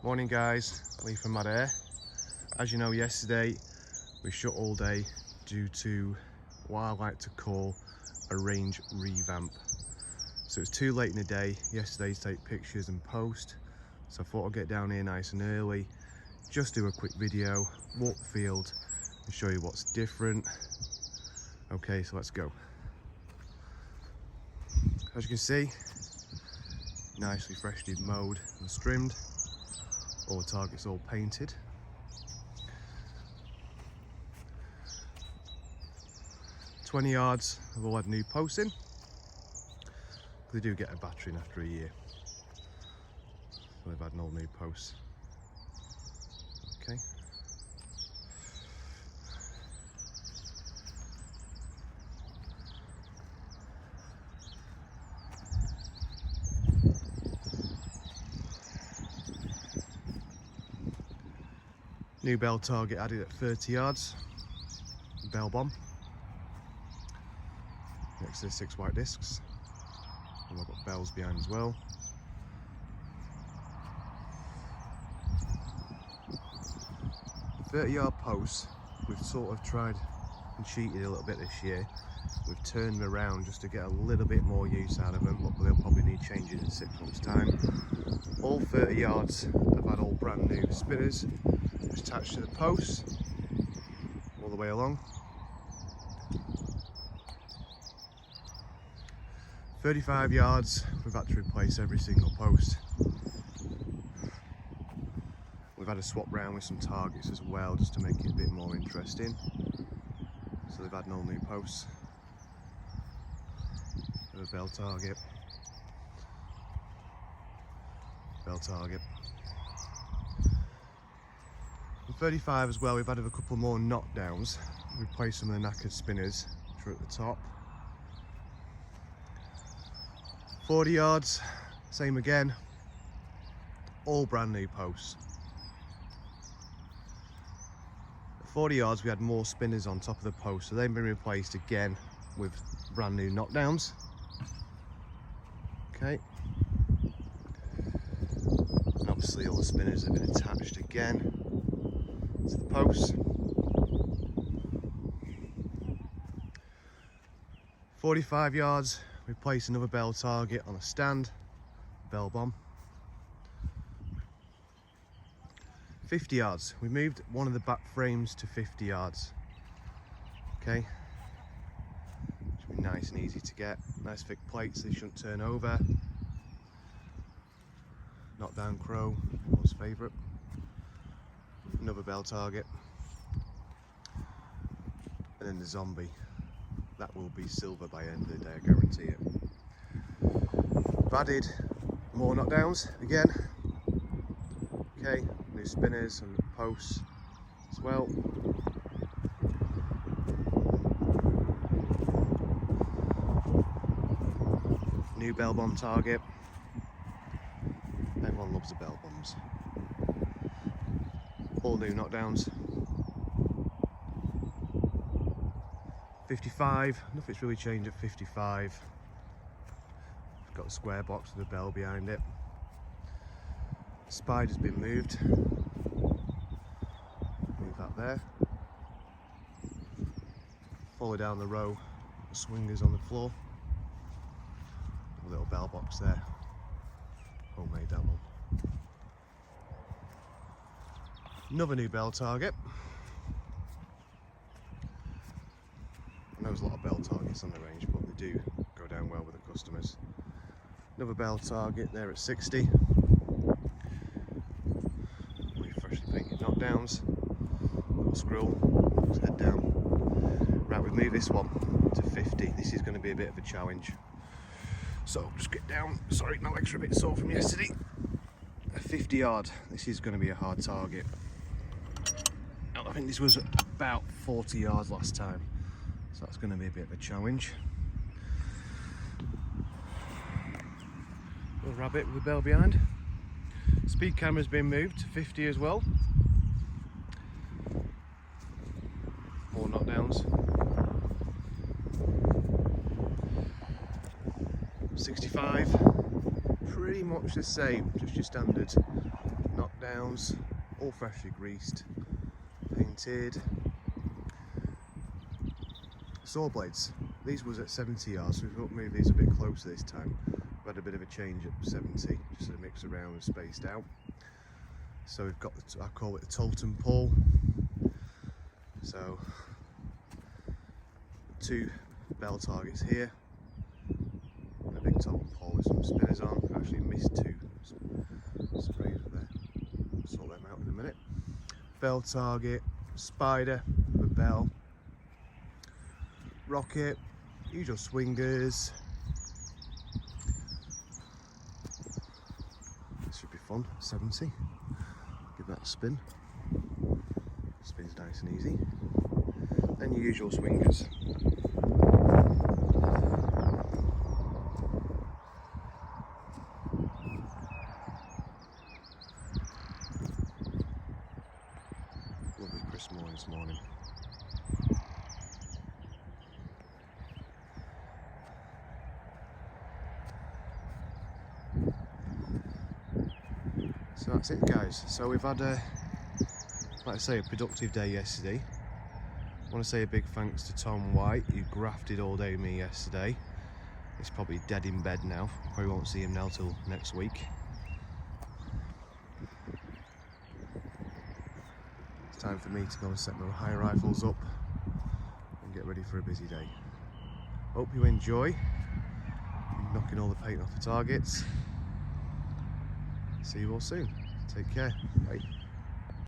Morning guys, Lee from Mad Air. As you know, yesterday we shut all day due to what I like to call a range revamp. So it's too late in the day yesterday to take pictures and post, so I thought I'd get down here nice and early, just do a quick video, walk the field and show you what's different. Okay, so let's go. As you can see, nicely freshly mowed and trimmed. All the targets all painted. "20 yards have all had new posts in. They do get a battering after a year. So they've had all new posts. Okay. New bell target added at 30 yards. Bell bomb. Next to the 6 white discs. And I've got bells behind as well. "30-yard posts, we've sort of tried and cheated a little bit this year. We've turned them around just to get a little bit more use out of them, but they'll probably need changing in 6 months' time. All 30 yards have had all brand new spinners attached to the posts all the way along. 35 yards, we've had to replace every single post. We've had to swap round with some targets as well, just to make it a bit more interesting. So they've had all new posts. A bell target. Bell target. And 35 as well, we've added a couple more knockdowns. Replaced some of the knackered spinners, which are at the top. 40 yards, same again. All brand new posts. At 40 yards we had more spinners on top of the post, so they've been replaced again with brand new knockdowns. Okay. And obviously all the spinners have been attached again to the posts. 45 yards, replace another bell target on a stand, bell bomb. 50 yards, we moved one of the back frames to 50 yards. Okay, should be nice and easy to get. Nice thick plates, they shouldn't turn over. Knockdown crow, everyone's favourite. Another bell target. And then the zombie. That will be silver by the end of the day, I guarantee it. I've added more knockdowns again. Okay, new spinners and posts as well. New bell bomb target. Everyone loves the bell bombs. All new knockdowns. 55, nothing's really changed at 55. We've got a square box with a bell behind it. Spider's been moved. Move that there. Follow down the row, the swingers on the floor. A little bell box there. Homemade that one. Another new bell target. I know there's a lot of bell targets on the range, but they do go down well with the customers. Another bell target there at 60. We've freshly painted knockdowns. Little scroll, let's head down. Right, we've moved this one to 50. This is going to be a bit of a challenge. So just get down. Sorry, my legs are a bit sore from yesterday. A 50 yard, this is going to be a hard target. I think this was about 40 yards last time. So that's going to be a bit of a challenge. Little rabbit with a bell behind. Speed camera's been moved to 50 as well. More knockdowns. 65, pretty much the same, just your standard knockdowns, all freshly greased, painted. Saw blades, these was at 70 yards, so we've moved these a bit closer this time. We've had a bit of a change at 70, just to mix around and spaced out. So we've got, I call it the totem pole. So 2 bell targets here, and a big totem pole with some spinners on. I actually missed 2 sprays there. Sort them out in a minute. Bell target, spider with a bell, rocket, usual swingers. This should be fun. 70. Give that a spin. Spins nice and easy. Then your usual swingers. Lovely crisp morning this morning. So that's it, guys. So we've had a, like I say, a productive day yesterday. I want to say a big thanks to Tom White, who grafted all day with me yesterday. He's probably dead in bed now. Probably won't see him now till next week. It's time for me to go and set my high rifles up and get ready for a busy day. Hope you enjoy knocking all the paint off the targets. See you all soon. Take care. Bye.